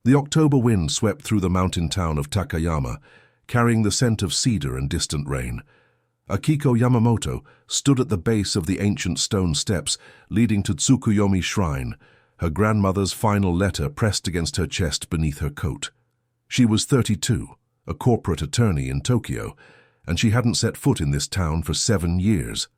The October wind swept through the mountain town of Takayama, carrying the scent of cedar and distant rain. Akiko Yamamoto stood at the base of the ancient stone steps leading to Tsukuyomi Shrine, her grandmother's final letter pressed against her chest beneath her coat. She was 32, a corporate attorney in Tokyo, and she hadn't set foot in this town for 7 years.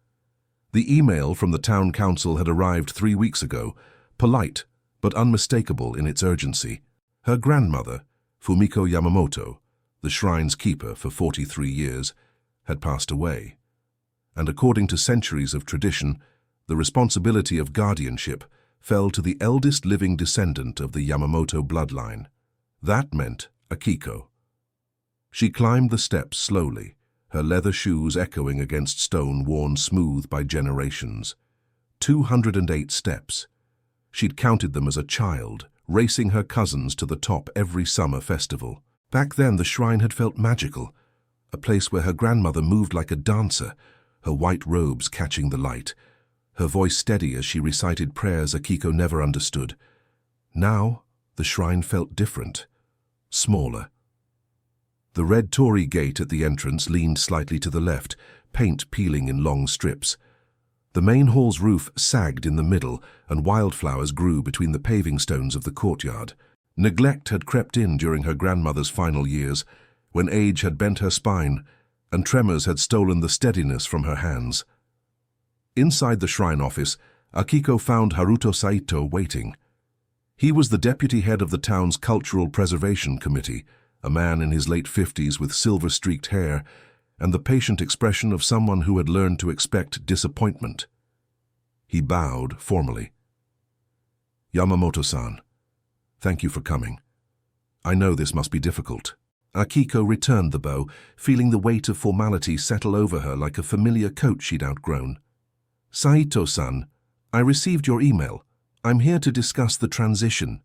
The email from the town council had arrived 3 weeks ago, polite but unmistakable in its urgency. Her grandmother, Fumiko Yamamoto, the shrine's keeper for 43 years, had passed away. And according to centuries of tradition, the responsibility of guardianship fell to the eldest living descendant of the Yamamoto bloodline. That meant Akiko. She climbed the steps slowly, her leather shoes echoing against stone worn smooth by generations. 208 steps. She'd counted them as a child, racing her cousins to the top every summer festival. Back then, the shrine had felt magical, a place where her grandmother moved like a dancer, her white robes catching the light, her voice steady as she recited prayers Akiko never understood. Now, the shrine felt different, smaller. The red torii gate at the entrance leaned slightly to the left, paint peeling in long strips. The main hall's roof sagged in the middle, and wildflowers grew between the paving stones of the courtyard. Neglect had crept in during her grandmother's final years, when age had bent her spine, and tremors had stolen the steadiness from her hands. Inside the shrine office, Akiko found Haruto Saito waiting. He was the deputy head of the town's Cultural Preservation Committee, a man in his late 50s with silver-streaked hair, and the patient expression of someone who had learned to expect disappointment. He bowed formally. "Yamamoto-san, thank you for coming. I know this must be difficult." Akiko returned the bow, feeling the weight of formality settle over her like a familiar coat she'd outgrown. "Saito-san, I received your email. I'm here to discuss the transition."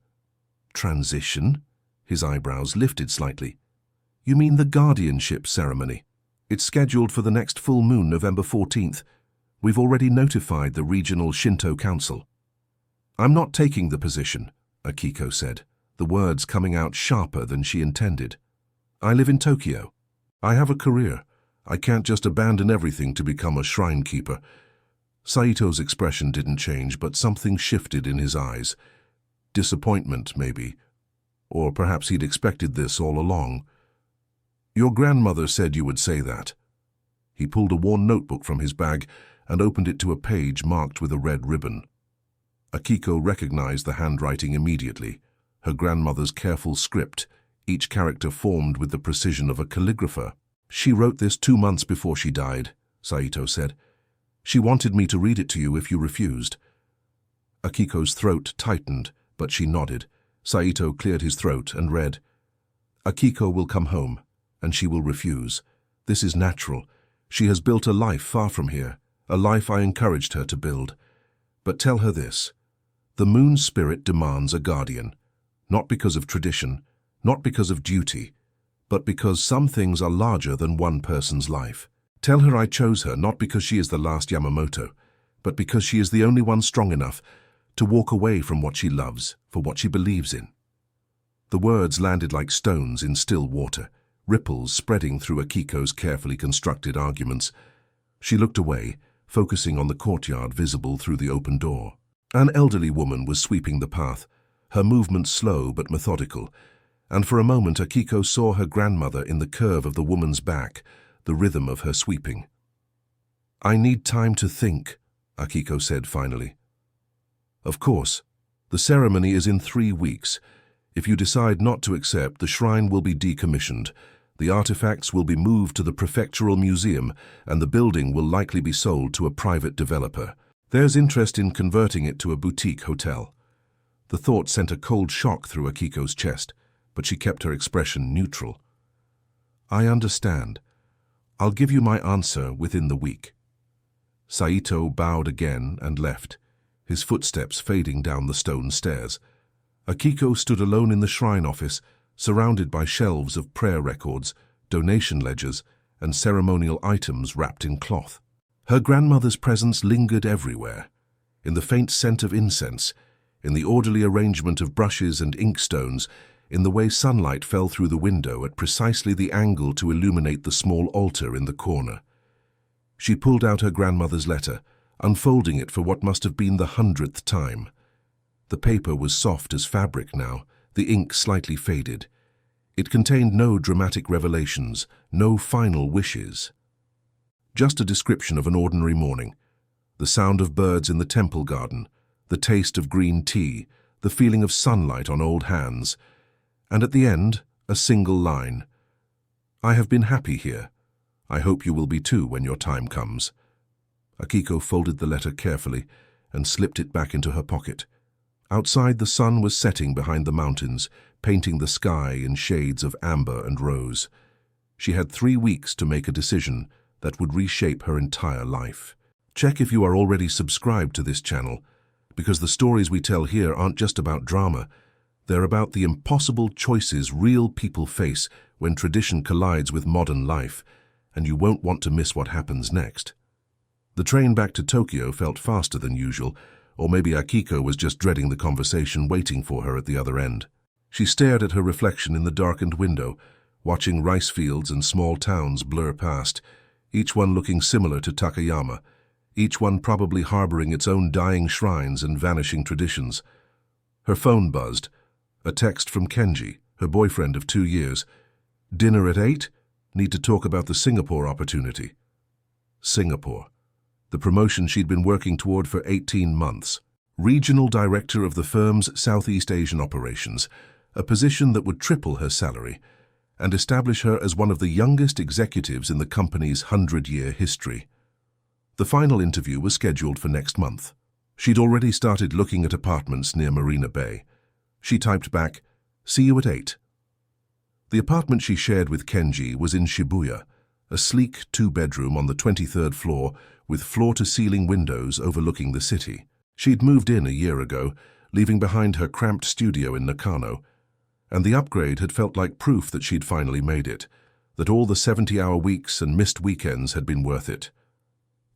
"Transition?" His eyebrows lifted slightly. "You mean the guardianship ceremony? It's scheduled for the next full moon, November 14th. We've already notified the regional Shinto council." "I'm not taking the position," Akiko said, the words coming out sharper than she intended. "I live in Tokyo. I have a career. I can't just abandon everything to become a shrine keeper." Saito's expression didn't change, but something shifted in his eyes. Disappointment, maybe. Or perhaps he'd expected this all along. "Your grandmother said you would say that." He pulled a worn notebook from his bag and opened it to a page marked with a red ribbon. Akiko recognized the handwriting immediately, her grandmother's careful script, each character formed with the precision of a calligrapher. "She wrote this 2 months before she died," Saito said. "She wanted me to read it to you if you refused." Akiko's throat tightened, but she nodded. Saito cleared his throat and read, "Akiko will come home, and she will refuse. This is natural. She has built a life far from here, a life I encouraged her to build. But tell her this. The moon spirit demands a guardian, not because of tradition, not because of duty, but because some things are larger than one person's life. Tell her I chose her not because she is the last Yamamoto, but because she is the only one strong enough to walk away from what she loves for what she believes in." The words landed like stones in still water, ripples spreading through Akiko's carefully constructed arguments. She looked away, focusing on the courtyard visible through the open door. An elderly woman was sweeping the path, her movements slow but methodical, and for a moment Akiko saw her grandmother in the curve of the woman's back, the rhythm of her sweeping. "I need time to think," Akiko said finally. "Of course. The ceremony is in 3 weeks. If you decide not to accept, the shrine will be decommissioned. The artifacts will be moved to the prefectural museum, and the building will likely be sold to a private developer. There's interest in converting it to a boutique hotel." The thought sent a cold shock through Akiko's chest, but she kept her expression neutral. "I understand. I'll give you my answer within the week." Saito bowed again and left, his footsteps fading down the stone stairs. Akiko stood alone in the shrine office, surrounded by shelves of prayer records, donation ledgers, and ceremonial items wrapped in cloth. Her grandmother's presence lingered everywhere, in the faint scent of incense, in the orderly arrangement of brushes and inkstones, in the way sunlight fell through the window at precisely the angle to illuminate the small altar in the corner. She pulled out her grandmother's letter, unfolding it for what must have been the 100th time. The paper was soft as fabric now, the ink slightly faded. It contained no dramatic revelations, no final wishes. Just a description of an ordinary morning. The sound of birds in the temple garden, the taste of green tea, the feeling of sunlight on old hands, and at the end, a single line. "I have been happy here. I hope you will be too when your time comes." Akiko folded the letter carefully and slipped it back into her pocket. Outside, the sun was setting behind the mountains, painting the sky in shades of amber and rose. She had 3 weeks to make a decision that would reshape her entire life. Check if you are already subscribed to this channel, because the stories we tell here aren't just about drama. They're about the impossible choices real people face when tradition collides with modern life, and you won't want to miss what happens next. The train back to Tokyo felt faster than usual, or maybe Akiko was just dreading the conversation waiting for her at the other end. She stared at her reflection in the darkened window, watching rice fields and small towns blur past, each one looking similar to Takayama, each one probably harboring its own dying shrines and vanishing traditions. Her phone buzzed. A text from Kenji, her boyfriend of 2 years. "Dinner at 8? Need to talk about the Singapore opportunity." Singapore. The promotion she'd been working toward for 18 months. Regional Director of the firm's Southeast Asian operations, a position that would triple her salary and establish her as one of the youngest executives in the company's 100-year history. The final interview was scheduled for next month. She'd already started looking at apartments near Marina Bay. She typed back, "See you at 8." The apartment she shared with Kenji was in Shibuya, a sleek 2-bedroom on the 23rd floor with floor-to-ceiling windows overlooking the city. She'd moved in a year ago, leaving behind her cramped studio in Nakano, and the upgrade had felt like proof that she'd finally made it, that all the 70-hour weeks and missed weekends had been worth it.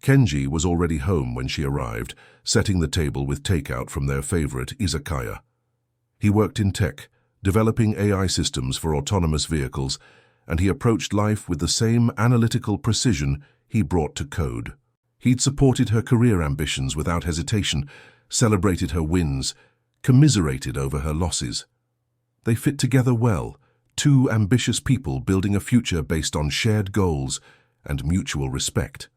Kenji was already home when she arrived, setting the table with takeout from their favorite izakaya. He worked in tech, developing AI systems for autonomous vehicles, and he approached life with the same analytical precision he brought to code. He'd supported her career ambitions without hesitation, celebrated her wins, commiserated over her losses. They fit together well, 2 ambitious people building a future based on shared goals and mutual respect.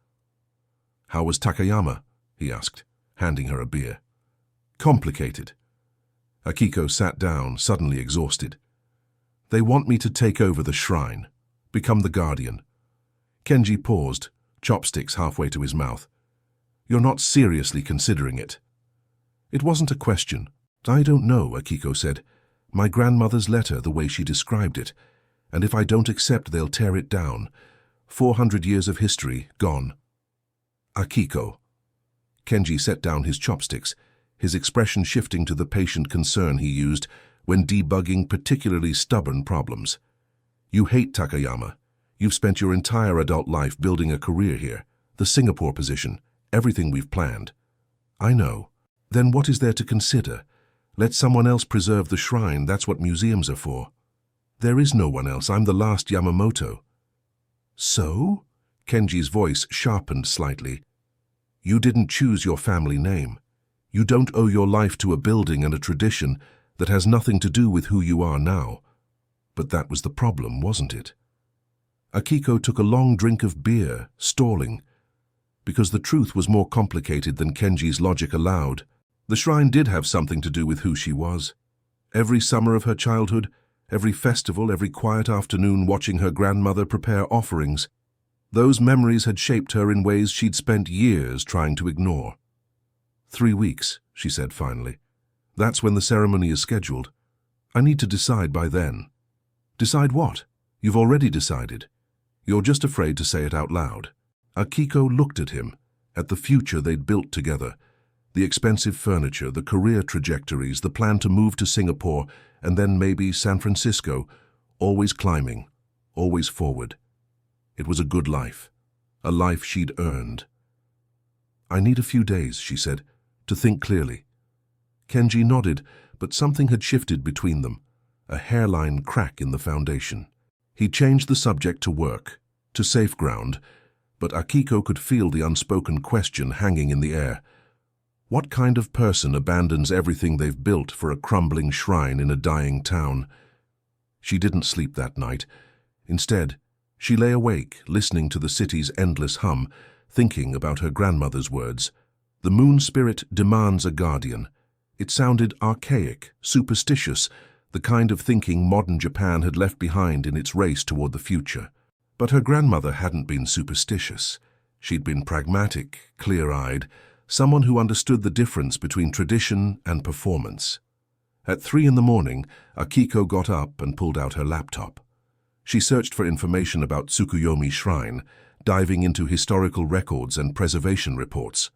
"How was Takayama?" he asked, handing her a beer. "Complicated." Akiko sat down, suddenly exhausted. "They want me to take over the shrine, become the guardian." Kenji paused, chopsticks halfway to his mouth. "You're not seriously considering it?" It wasn't a question. "I don't know," Akiko said. "My grandmother's letter, the way she described it. And if I don't accept, they'll tear it down. 400 years of history, gone." "Akiko." Kenji set down his chopsticks, his expression shifting to the patient concern he used when debugging particularly stubborn problems. "You hate Takayama. You've spent your entire adult life building a career here, the Singapore position, everything we've planned." "I know. Then what is there to consider? Let someone else preserve the shrine, that's what museums are for." "There is no one else. I'm the last Yamamoto." "So?" Kenji's voice sharpened slightly. "You didn't choose your family name. You don't owe your life to a building and a tradition that has nothing to do with who you are now." But that was the problem, wasn't it? Akiko took a long drink of beer, stalling, because the truth was more complicated than Kenji's logic allowed. The shrine did have something to do with who she was. Every summer of her childhood, every festival, every quiet afternoon watching her grandmother prepare offerings, those memories had shaped her in ways she'd spent years trying to ignore. 3 weeks, she said finally. "That's when the ceremony is scheduled. I need to decide by then." "Decide what? You've already decided. You're just afraid to say it out loud." Akiko looked at him, at the future they'd built together. The expensive furniture, the career trajectories, the plan to move to Singapore, and then maybe San Francisco, always climbing, always forward. It was a good life, a life she'd earned. "I need a few days," she said, "to think clearly." Kenji nodded, but something had shifted between them. a hairline crack in the foundation. He changed the subject to work, to safe ground, but Akiko could feel the unspoken question hanging in the air. What kind of person abandons everything they've built for a crumbling shrine in a dying town? She didn't sleep that night. Instead, she lay awake, listening to the city's endless hum, thinking about her grandmother's words. The moon spirit demands a guardian. It sounded archaic, superstitious, the kind of thinking modern Japan had left behind in its race toward the future. But her grandmother hadn't been superstitious. She'd been pragmatic, clear-eyed, someone who understood the difference between tradition and performance. At 3 in the morning, Akiko got up and pulled out her laptop. She searched for information about Tsukuyomi Shrine, diving into historical records and preservation reports.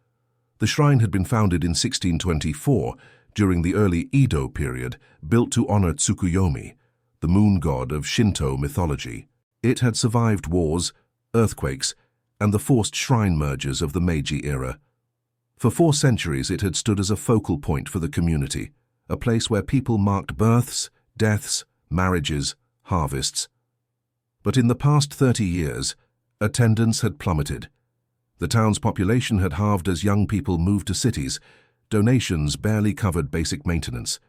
The shrine had been founded in 1624, during the early Edo period, built to honor Tsukuyomi, the moon god of Shinto mythology. It had survived wars, earthquakes, and the forced shrine mergers of the Meiji era. For 4 centuries it had stood as a focal point for the community, a place where people marked births, deaths, marriages, harvests. But in the past 30 years, attendance had plummeted. The town's population had halved as young people moved to cities. Donations barely covered basic maintenance.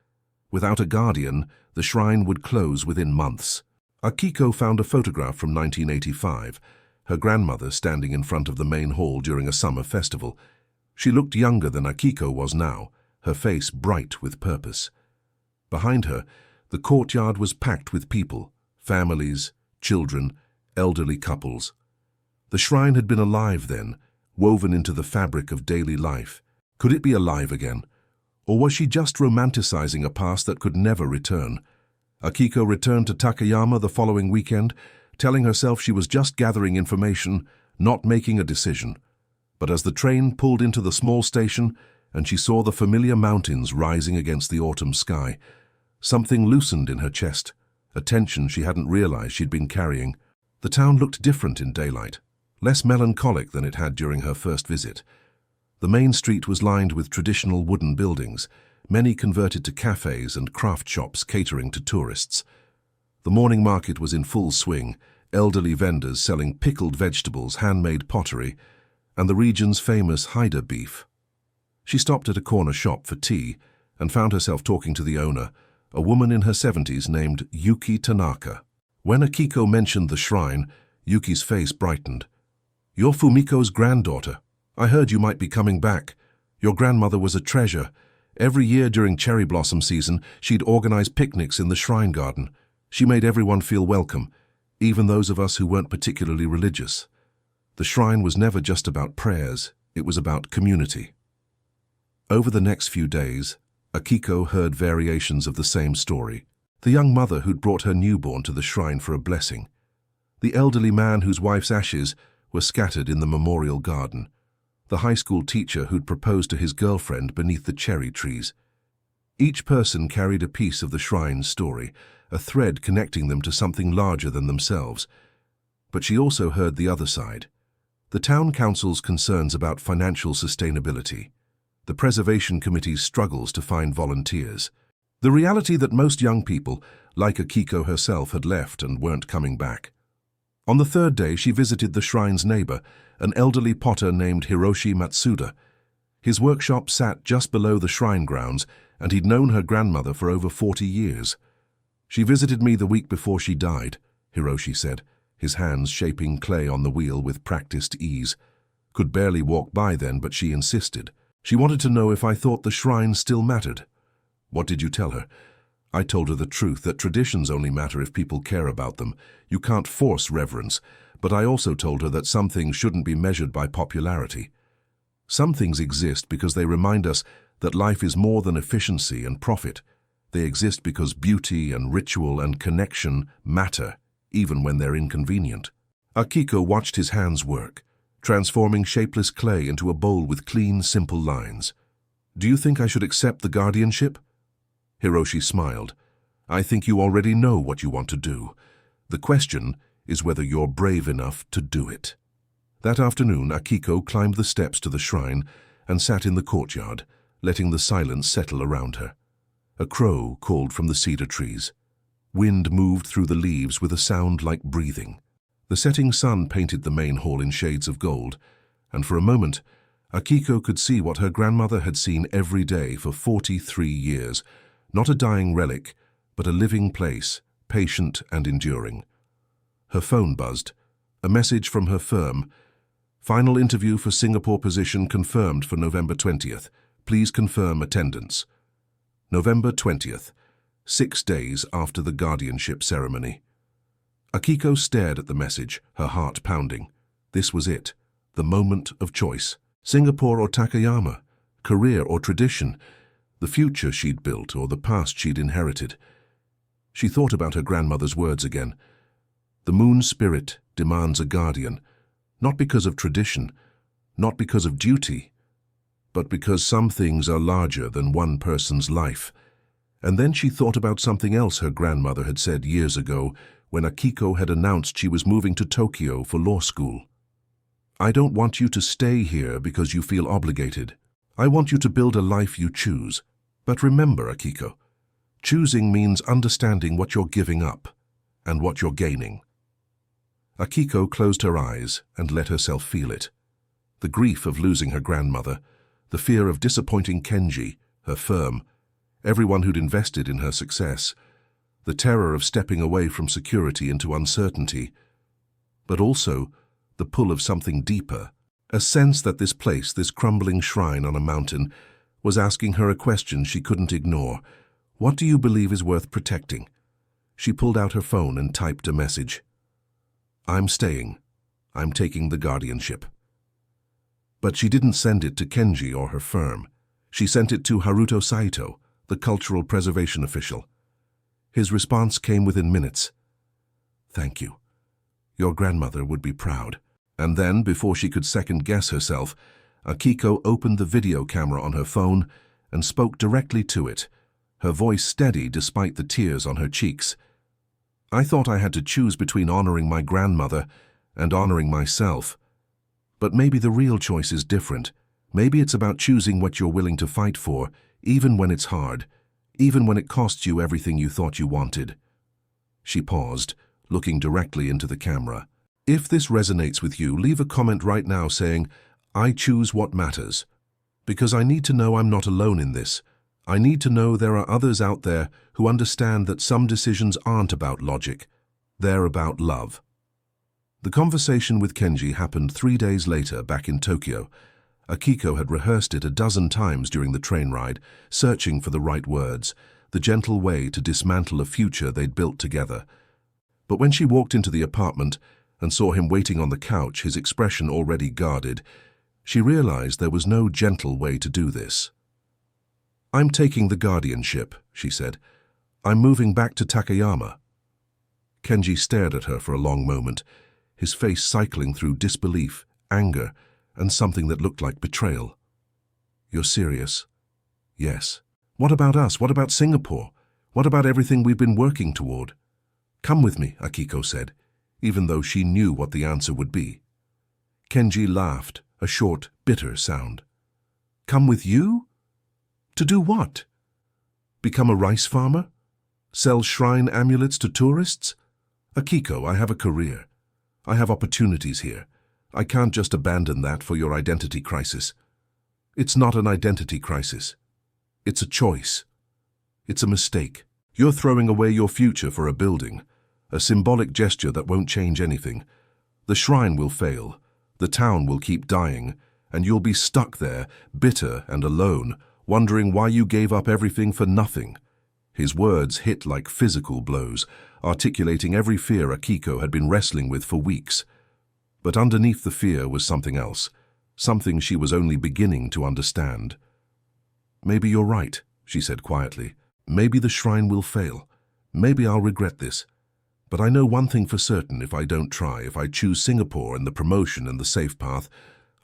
Without a guardian, the shrine would close within months. Akiko found a photograph from 1985, her grandmother standing in front of the main hall during a summer festival. She looked younger than Akiko was now, her face bright with purpose. Behind her, the courtyard was packed with people, families, children, elderly couples. The shrine had been alive then, woven into the fabric of daily life. Could it be alive again? Or was she just romanticizing a past that could never return? Akiko returned to Takayama the following weekend, telling herself she was just gathering information, not making a decision. But as the train pulled into the small station and she saw the familiar mountains rising against the autumn sky, something loosened in her chest, a tension she hadn't realized she'd been carrying. The town looked different in daylight, less melancholic than it had during her first visit. The main street was lined with traditional wooden buildings, many converted to cafes and craft shops catering to tourists. The morning market was in full swing, elderly vendors selling pickled vegetables, handmade pottery, and the region's famous Haida beef. She stopped at a corner shop for tea and found herself talking to the owner, a woman in her 70s named Yuki Tanaka. When Akiko mentioned the shrine, Yuki's face brightened. "You're Fumiko's granddaughter. I heard you might be coming back. Your grandmother was a treasure. Every year during cherry blossom season, she'd organize picnics in the shrine garden. She made everyone feel welcome, even those of us who weren't particularly religious. The shrine was never just about prayers, it was about community." Over the next few days, Akiko heard variations of the same story. The young mother who'd brought her newborn to the shrine for a blessing. The elderly man whose wife's ashes were scattered in the memorial garden. The high school teacher who'd proposed to his girlfriend beneath the cherry trees. Each person carried a piece of the shrine's story, a thread connecting them to something larger than themselves. But she also heard the other side. The town council's concerns about financial sustainability. The preservation committee's struggles to find volunteers. The reality that most young people, like Akiko herself, had left and weren't coming back. On the 3rd day, she visited the shrine's neighbor, an elderly potter named Hiroshi Matsuda. His workshop sat just below the shrine grounds, and he'd known her grandmother for over 40 years. "She visited me the week before she died," Hiroshi said, his hands shaping clay on the wheel with practiced ease. "Could barely walk by then, but she insisted. She wanted to know if I thought the shrine still mattered." "What did you tell her?" "I told her the truth, that traditions only matter if people care about them. You can't force reverence. But I also told her that some things shouldn't be measured by popularity. Some things exist because they remind us that life is more than efficiency and profit. They exist because beauty and ritual and connection matter, even when they're inconvenient." Akiko watched his hands work, transforming shapeless clay into a bowl with clean, simple lines. "Do you think I should accept the guardianship?" Hiroshi smiled. "I think you already know what you want to do. The question is whether you're brave enough to do it." That afternoon, Akiko climbed the steps to the shrine and sat in the courtyard, letting the silence settle around her. A crow called from the cedar trees. Wind moved through the leaves with a sound like breathing. The setting sun painted the main hall in shades of gold, and for a moment, Akiko could see what her grandmother had seen every day for 43 years, not a dying relic, but a living place, patient and enduring. Her phone buzzed. A message from her firm. Final interview for Singapore position confirmed for November 20th. Please confirm attendance. November 20th, 6 days after the guardianship ceremony. Akiko stared at the message, her heart pounding. This was it, the moment of choice. Singapore or Takayama, career or tradition, the future she'd built or the past she'd inherited. She thought about her grandmother's words again. The moon spirit demands a guardian, not because of tradition, not because of duty, but because some things are larger than one person's life. And then she thought about something else her grandmother had said years ago when Akiko had announced she was moving to Tokyo for law school. I don't want you to stay here because you feel obligated. I want you to build a life you choose. But remember, Akiko, choosing means understanding what you're giving up and what you're gaining. Akiko closed her eyes and let herself feel it. The grief of losing her grandmother, the fear of disappointing Kenji, her firm, everyone who'd invested in her success, the terror of stepping away from security into uncertainty, but also the pull of something deeper, a sense that this place, this crumbling shrine on a mountain, was asking her a question she couldn't ignore. What do you believe is worth protecting? She pulled out her phone and typed a message. I'm staying. I'm taking the guardianship. But she didn't send it to Kenji or her firm. She sent it to Haruto Saito, the cultural preservation official. His response came within minutes. Thank you. Your grandmother would be proud. And then, before she could second-guess herself, Akiko opened the video camera on her phone and spoke directly to it, her voice steady despite the tears on her cheeks. I thought I had to choose between honoring my grandmother and honoring myself. But maybe the real choice is different. Maybe it's about choosing what you're willing to fight for, even when it's hard, even when it costs you everything you thought you wanted. She paused, looking directly into the camera. If this resonates with you, leave a comment right now saying, I choose what matters. Because I need to know I'm not alone in this. I need to know there are others out there who understand that some decisions aren't about logic. They're about love. The conversation with Kenji happened 3 days later back in Tokyo. Akiko had rehearsed it a dozen times during the train ride, searching for the right words, the gentle way to dismantle a future they'd built together. But when she walked into the apartment and saw him waiting on the couch, his expression already guarded, she realized there was no gentle way to do this. I'm taking the guardianship, she said. I'm moving back to Takayama. Kenji stared at her for a long moment, his face cycling through disbelief, anger, and something that looked like betrayal. You're serious? Yes. What about us? What about Singapore? What about everything we've been working toward? Come with me, Akiko said, even though she knew what the answer would be. Kenji laughed, a short, bitter sound. Come with you? To do what? Become a rice farmer? Sell shrine amulets to tourists? Akiko, I have a career. I have opportunities here. I can't just abandon that for your identity crisis. It's not an identity crisis. It's a choice. It's a mistake. You're throwing away your future for a building, a symbolic gesture that won't change anything. The shrine will fail, the town will keep dying, and you'll be stuck there, bitter and alone, wondering why you gave up everything for nothing. His words hit like physical blows, articulating every fear Akiko had been wrestling with for weeks. But underneath the fear was something else, something she was only beginning to understand. Maybe you're right, she said quietly. Maybe the shrine will fail. Maybe I'll regret this. But I know one thing for certain: if I don't try, if I choose Singapore and the promotion and the safe path,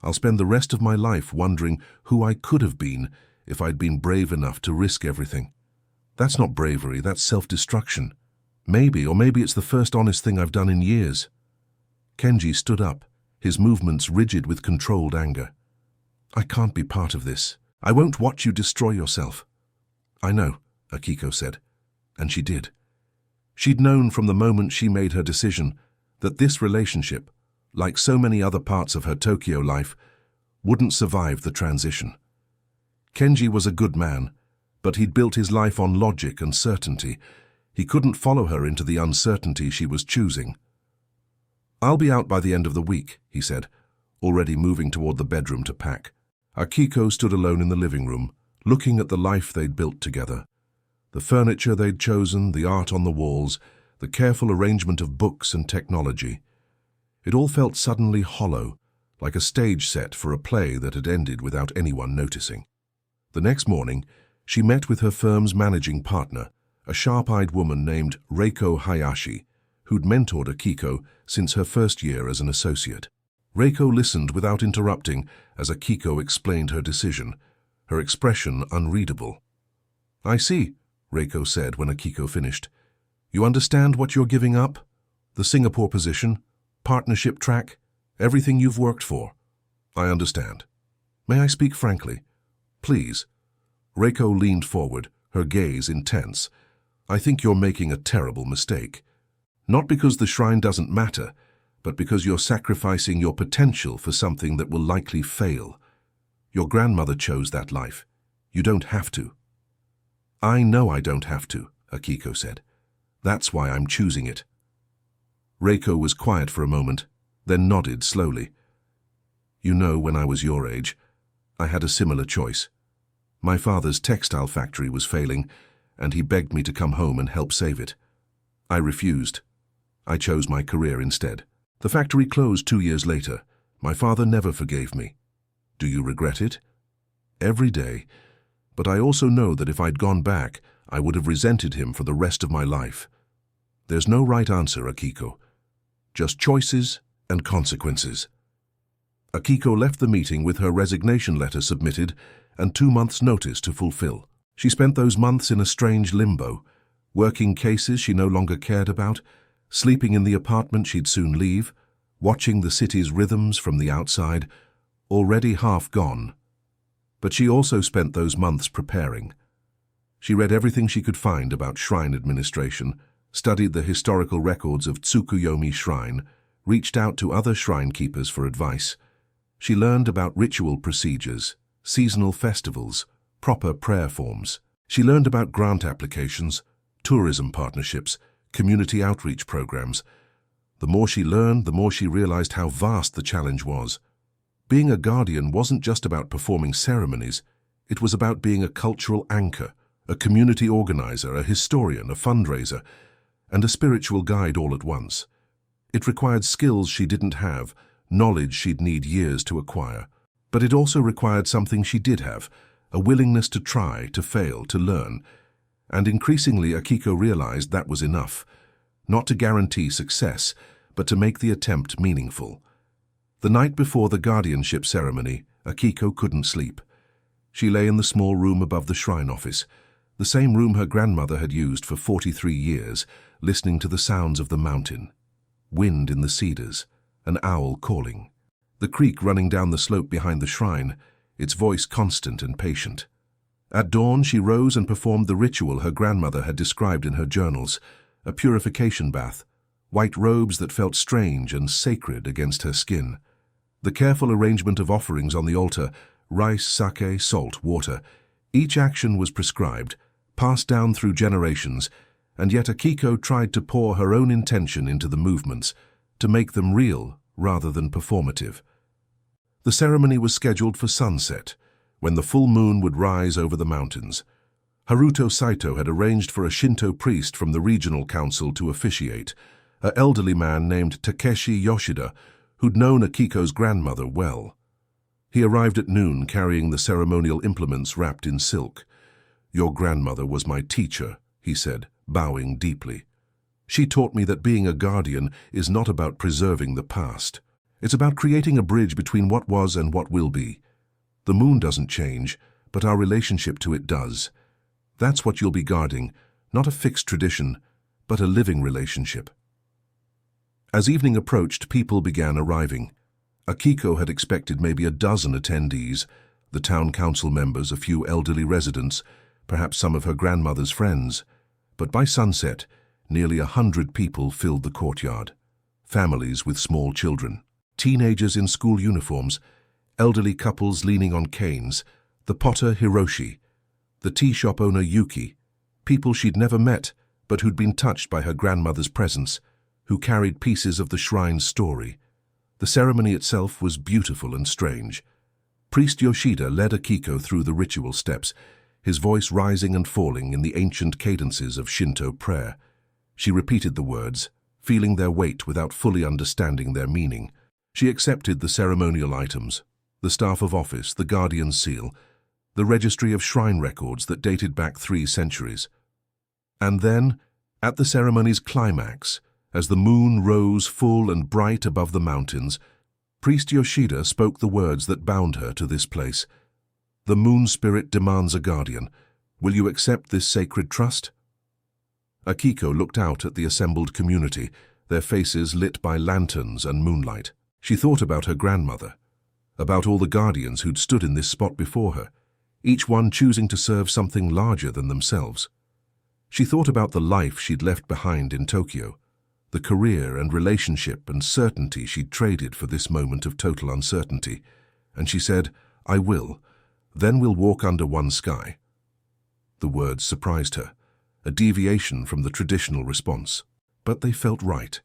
I'll spend the rest of my life wondering who I could have been if I'd been brave enough to risk everything. That's not bravery, that's self-destruction. Maybe, or maybe it's the first honest thing I've done in years. Kenji stood up, his movements rigid with controlled anger. I can't be part of this. I won't watch you destroy yourself. I know, Akiko said, and she did. She'd known from the moment she made her decision that this relationship, like so many other parts of her Tokyo life, wouldn't survive the transition. Kenji was a good man, but he'd built his life on logic and certainty. He couldn't follow her into the uncertainty she was choosing. "I'll be out by the end of the week," he said, already moving toward the bedroom to pack. Akiko stood alone in the living room, looking at the life they'd built together. The furniture they'd chosen, the art on the walls, the careful arrangement of books and technology. It all felt suddenly hollow, like a stage set for a play that had ended without anyone noticing. The next morning, she met with her firm's managing partner, a sharp-eyed woman named Reiko Hayashi, who'd mentored Akiko since her first year as an associate. Reiko listened without interrupting as Akiko explained her decision, her expression unreadable. "I see," Reiko said when Akiko finished. "You understand what you're giving up? The Singapore position, partnership track, everything you've worked for." "I understand. May I speak frankly? Please." Reiko leaned forward, her gaze intense. "I think you're making a terrible mistake. Not because the shrine doesn't matter, but because you're sacrificing your potential for something that will likely fail. Your grandmother chose that life. You don't have to." "I know I don't have to," Akiko said. "That's why I'm choosing it." Reiko was quiet for a moment, then nodded slowly. "You know, when I was your age, I had a similar choice. My father's textile factory was failing, and he begged me to come home and help save it. I refused. I chose my career instead. The factory closed 2 years later. My father never forgave me. Do you regret it?" "Every day. But I also know that if I'd gone back, I would have resented him for the rest of my life. There's no right answer, Akiko. Just choices and consequences." Akiko left the meeting with her resignation letter submitted and 2 months' notice to fulfill. She spent those months in a strange limbo, working cases she no longer cared about, sleeping in the apartment she'd soon leave, watching the city's rhythms from the outside, already half gone. But she also spent those months preparing. She read everything she could find about shrine administration, studied the historical records of Tsukuyomi Shrine, reached out to other shrine keepers for advice. She learned about ritual procedures, seasonal festivals, proper prayer forms. She learned about grant applications, tourism partnerships, community outreach programs. The more she learned, the more she realized how vast the challenge was. Being a guardian wasn't just about performing ceremonies. It was about being a cultural anchor, a community organizer, a historian, a fundraiser, and a spiritual guide all at once. It required skills she didn't have, knowledge she'd need years to acquire. But it also required something she did have, a willingness to try, to fail, to learn. And increasingly Akiko realized that was enough, not to guarantee success, but to make the attempt meaningful. The night before the guardianship ceremony, Akiko couldn't sleep. She lay in the small room above the shrine office, the same room her grandmother had used for 43 years, listening to the sounds of the mountain. Wind in the cedars, an owl calling. The creek running down the slope behind the shrine, its voice constant and patient. At dawn, she rose and performed the ritual her grandmother had described in her journals, a purification bath, white robes that felt strange and sacred against her skin. The careful arrangement of offerings on the altar, rice, sake, salt, water, each action was prescribed, passed down through generations, and yet Akiko tried to pour her own intention into the movements, to make them real rather than performative. The ceremony was scheduled for sunset, when the full moon would rise over the mountains. Haruto Saito had arranged for a Shinto priest from the regional council to officiate, an elderly man named Takeshi Yoshida, who'd known Akiko's grandmother well. He arrived at noon carrying the ceremonial implements wrapped in silk. "Your grandmother was my teacher," he said, bowing deeply. "She taught me that being a guardian is not about preserving the past. It's about creating a bridge between what was and what will be. The moon doesn't change, but our relationship to it does. That's what you'll be guarding, not a fixed tradition, but a living relationship." As evening approached, people began arriving. Akiko had expected maybe a dozen attendees, the town council members, a few elderly residents, perhaps some of her grandmother's friends. But by sunset, Nearly 100 people filled the courtyard. Families with small children, teenagers in school uniforms, elderly couples leaning on canes, the potter Hiroshi, the tea shop owner Yuki, people she'd never met but who'd been touched by her grandmother's presence, who carried pieces of the shrine's story. The ceremony itself was beautiful and strange. Priest Yoshida led Akiko through the ritual steps, his voice rising and falling in the ancient cadences of Shinto prayer. She repeated the words, feeling their weight without fully understanding their meaning. She accepted the ceremonial items, the staff of office, the guardian's seal, the registry of shrine records that dated back 3 centuries. And then, at the ceremony's climax, as the moon rose full and bright above the mountains, Priest Yoshida spoke the words that bound her to this place. "The moon spirit demands a guardian. Will you accept this sacred trust?" Akiko looked out at the assembled community, their faces lit by lanterns and moonlight. She thought about her grandmother, about all the guardians who'd stood in this spot before her, each one choosing to serve something larger than themselves. She thought about the life she'd left behind in Tokyo, the career and relationship and certainty she'd traded for this moment of total uncertainty, and she said, "I will. Then we'll walk under one sky." The words surprised her, a deviation from the traditional response. But they felt right.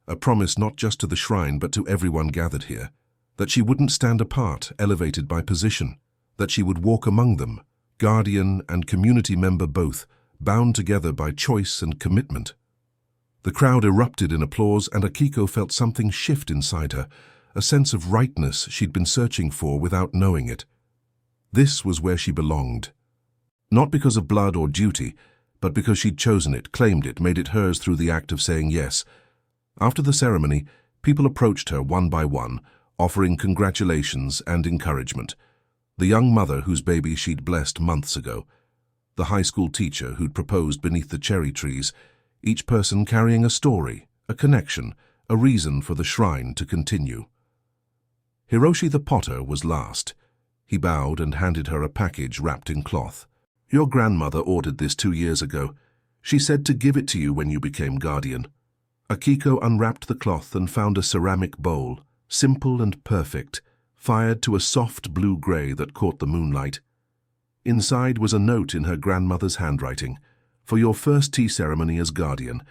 A promise not just to the shrine but to everyone gathered here, that she wouldn't stand apart, elevated by position, that she would walk among them, guardian and community member both, bound together by choice and commitment. The crowd erupted in applause, and Akiko felt something shift inside her, a sense of rightness she'd been searching for without knowing it. This was where she belonged. Not because of blood or duty, but because she'd chosen it, claimed it, made it hers through the act of saying yes. After the ceremony, people approached her one by one, offering congratulations and encouragement. The young mother whose baby she'd blessed months ago, the high school teacher who'd proposed beneath the cherry trees, each person carrying a story, a connection, a reason for the shrine to continue. Hiroshi the potter was last. He bowed and handed her a package wrapped in cloth. "Your grandmother ordered this 2 years ago. She said to give it to you when you became guardian." Akiko unwrapped the cloth and found a ceramic bowl, simple and perfect, fired to a soft blue-gray that caught the moonlight. Inside was a note in her grandmother's handwriting. "For your first tea ceremony as guardian,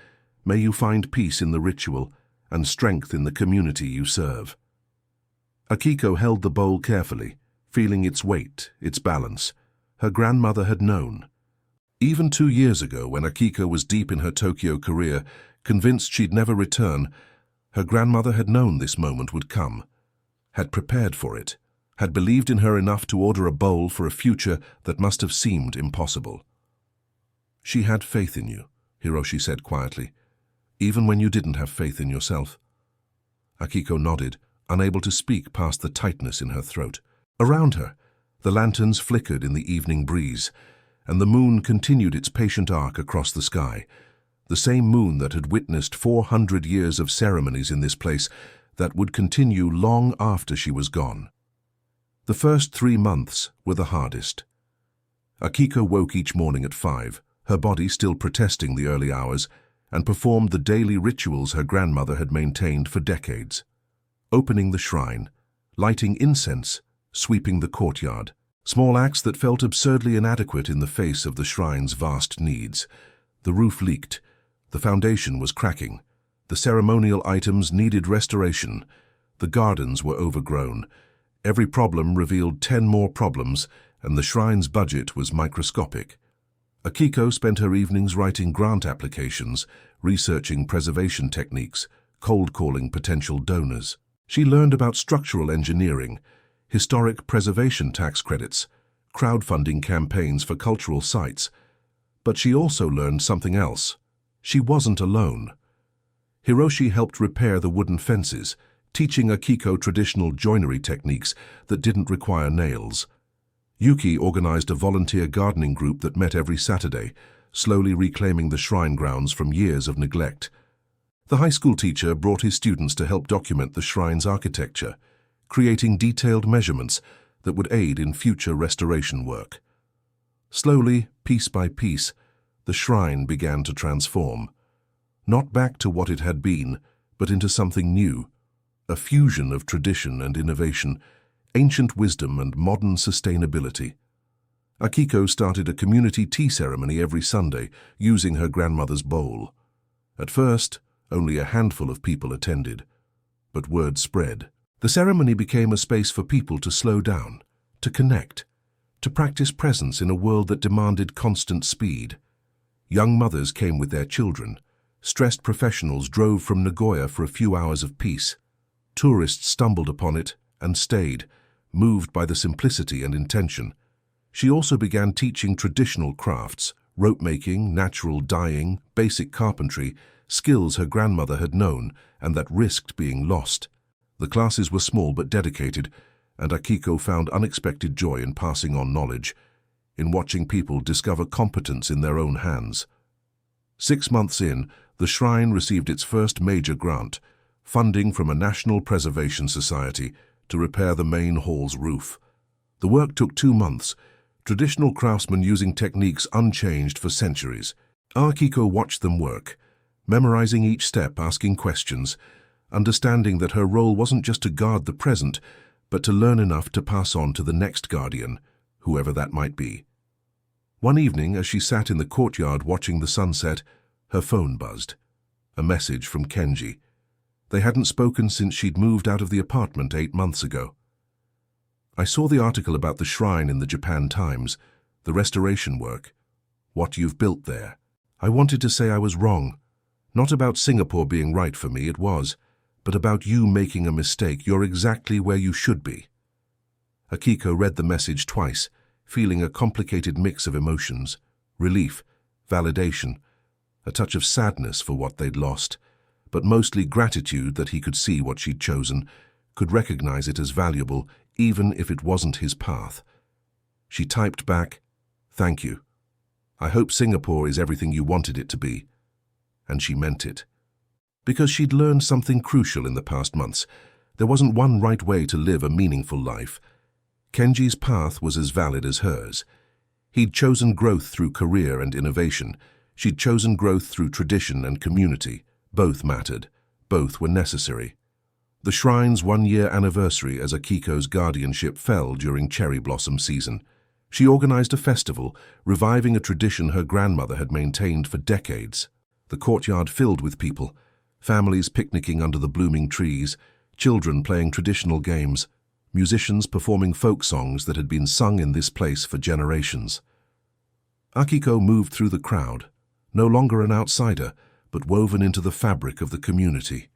may you find peace in the ritual and strength in the community you serve." Akiko held the bowl carefully, feeling its weight, its balance. Her grandmother had known. Even 2 years ago, when Akiko was deep in her Tokyo career, convinced she'd never return, her grandmother had known this moment would come, had prepared for it, had believed in her enough to order a bowl for a future that must have seemed impossible. "She had faith in you," Hiroshi said quietly, "even when you didn't have faith in yourself." Akiko nodded, unable to speak past the tightness in her throat. Around her, the lanterns flickered in the evening breeze, and the moon continued its patient arc across the sky, the same moon that had witnessed 400 years of ceremonies in this place that would continue long after she was gone. The first 3 months were the hardest. Akiko woke each morning at 5, her body still protesting the early hours, and performed the daily rituals her grandmother had maintained for decades. Opening the shrine, lighting incense, sweeping the courtyard, small acts that felt absurdly inadequate in the face of the shrine's vast needs. The roof leaked, the foundation was cracking, the ceremonial items needed restoration, the gardens were overgrown. Every problem revealed 10 more problems, and the shrine's budget was microscopic. Akiko spent her evenings writing grant applications, researching preservation techniques, cold-calling potential donors. She learned about structural engineering, historic preservation tax credits, crowdfunding campaigns for cultural sites. But she also learned something else. She wasn't alone. Hiroshi helped repair the wooden fences, teaching Akiko traditional joinery techniques that didn't require nails. Yuki organized a volunteer gardening group that met every Saturday, slowly reclaiming the shrine grounds from years of neglect. The high school teacher brought his students to help document the shrine's architecture, creating detailed measurements that would aid in future restoration work. Slowly, piece by piece, the shrine began to transform. Not back to what it had been, but into something new, a fusion of tradition and innovation, ancient wisdom and modern sustainability. Akiko started a community tea ceremony every Sunday, using her grandmother's bowl. At first, only a handful of people attended, but word spread. The ceremony became a space for people to slow down, to connect, to practice presence in a world that demanded constant speed. Young mothers came with their children. Stressed professionals drove from Nagoya for a few hours of peace. Tourists stumbled upon it and stayed, moved by the simplicity and intention. She also began teaching traditional crafts, rope-making, natural dyeing, basic carpentry, skills her grandmother had known and that risked being lost. The classes were small but dedicated, and Akiko found unexpected joy in passing on knowledge, in watching people discover competence in their own hands. 6 months in, the shrine received its first major grant, funding from a National Preservation Society to repair the main hall's roof. The work took 2 months, traditional craftsmen using techniques unchanged for centuries. Akiko watched them work, memorizing each step, asking questions, understanding that her role wasn't just to guard the present, but to learn enough to pass on to the next guardian, whoever that might be. One evening, as she sat in the courtyard watching the sunset, her phone buzzed. A message from Kenji. They hadn't spoken since she'd moved out of the apartment 8 months ago. I saw the article about the shrine in the Japan Times, the restoration work, what you've built there. I wanted to say I was wrong. Not about Singapore being right for me, it was, but about you making a mistake. You're exactly where you should be. Akiko read the message twice, feeling a complicated mix of emotions, relief, validation, a touch of sadness for what they'd lost, but mostly gratitude that he could see what she'd chosen, could recognize it as valuable, even if it wasn't his path. She typed back, "Thank you. I hope Singapore is everything you wanted it to be." And she meant it. Because she'd learned something crucial in the past months. There wasn't one right way to live a meaningful life. Kenji's path was as valid as hers. He'd chosen growth through career and innovation. She'd chosen growth through tradition and community. Both mattered. Both were necessary. The shrine's 1-year anniversary as Akiko's guardianship fell during cherry blossom season. She organized a festival, reviving a tradition her grandmother had maintained for decades. The courtyard filled with people, families picnicking under the blooming trees, children playing traditional games, musicians performing folk songs that had been sung in this place for generations. Akiko moved through the crowd, no longer an outsider, but woven into the fabric of the community.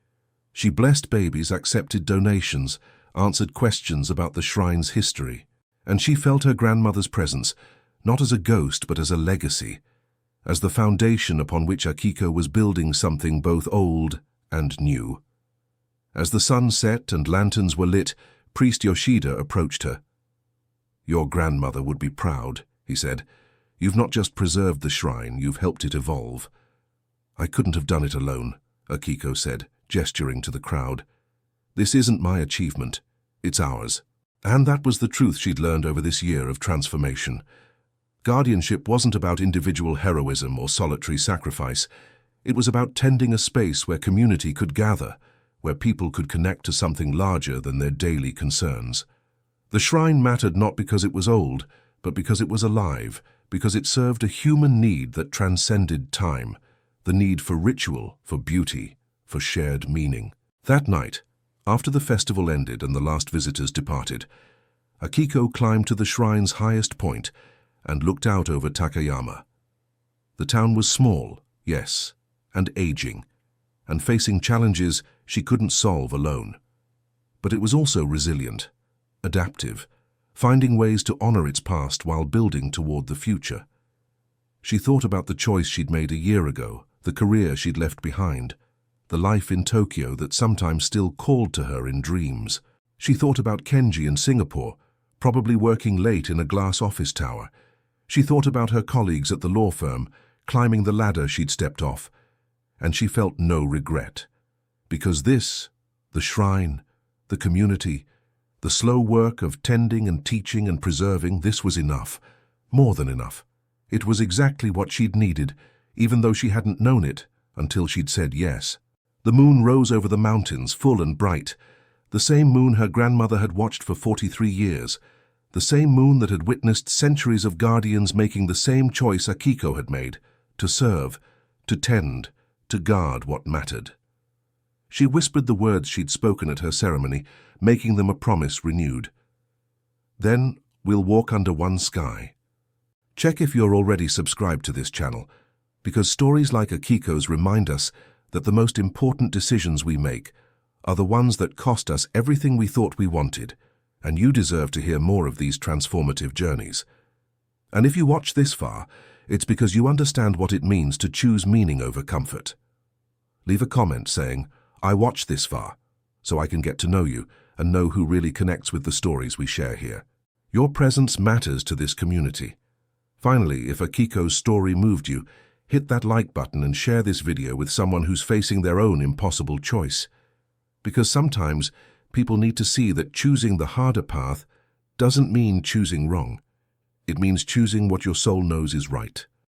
She blessed babies, accepted donations, answered questions about the shrine's history, and she felt her grandmother's presence, not as a ghost but as a legacy, as the foundation upon which Akiko was building something both old and new. As the sun set and lanterns were lit, Priest Yoshida approached her. "Your grandmother would be proud," he said. "You've not just preserved the shrine, you've helped it evolve." "I couldn't have done it alone," Akiko said, gesturing to the crowd. "This isn't my achievement, it's ours." And that was the truth she'd learned over this year of transformation. Guardianship wasn't about individual heroism or solitary sacrifice. It was about tending a space where community could gather, where people could connect to something larger than their daily concerns. The shrine mattered not because it was old, but because it was alive, because it served a human need that transcended time, the need for ritual, for beauty, for shared meaning. That night, after the festival ended and the last visitors departed, Akiko climbed to the shrine's highest point and looked out over Takayama. The town was small, yes, and aging, and facing challenges she couldn't solve alone. But it was also resilient, adaptive, finding ways to honor its past while building toward the future. She thought about the choice she'd made a year ago, the career she'd left behind, the life in Tokyo that sometimes still called to her in dreams. She thought about Kenji in Singapore, probably working late in a glass office tower. She thought about her colleagues at the law firm, climbing the ladder she'd stepped off, and she felt no regret. Because this, the shrine, the community, the slow work of tending and teaching and preserving, this was enough, more than enough. It was exactly what she'd needed, even though she hadn't known it until she'd said yes. The moon rose over the mountains, full and bright. The same moon her grandmother had watched for 43 years. The same moon that had witnessed centuries of guardians making the same choice Akiko had made, to serve, to tend, to guard what mattered. She whispered the words she'd spoken at her ceremony, making them a promise renewed. Then we'll walk under one sky. Check if you're already subscribed to this channel, because stories like Akiko's remind us that the most important decisions we make are the ones that cost us everything we thought we wanted, and you deserve to hear more of these transformative journeys. And if you watch this far, it's because you understand what it means to choose meaning over comfort. Leave a comment saying, "I watched this far," so I can get to know you and know who really connects with the stories we share here. Your presence matters to this community. Finally, if Akiko's story moved you, hit that like button and share this video with someone who's facing their own impossible choice. Because sometimes people need to see that choosing the harder path doesn't mean choosing wrong. It means choosing what your soul knows is right.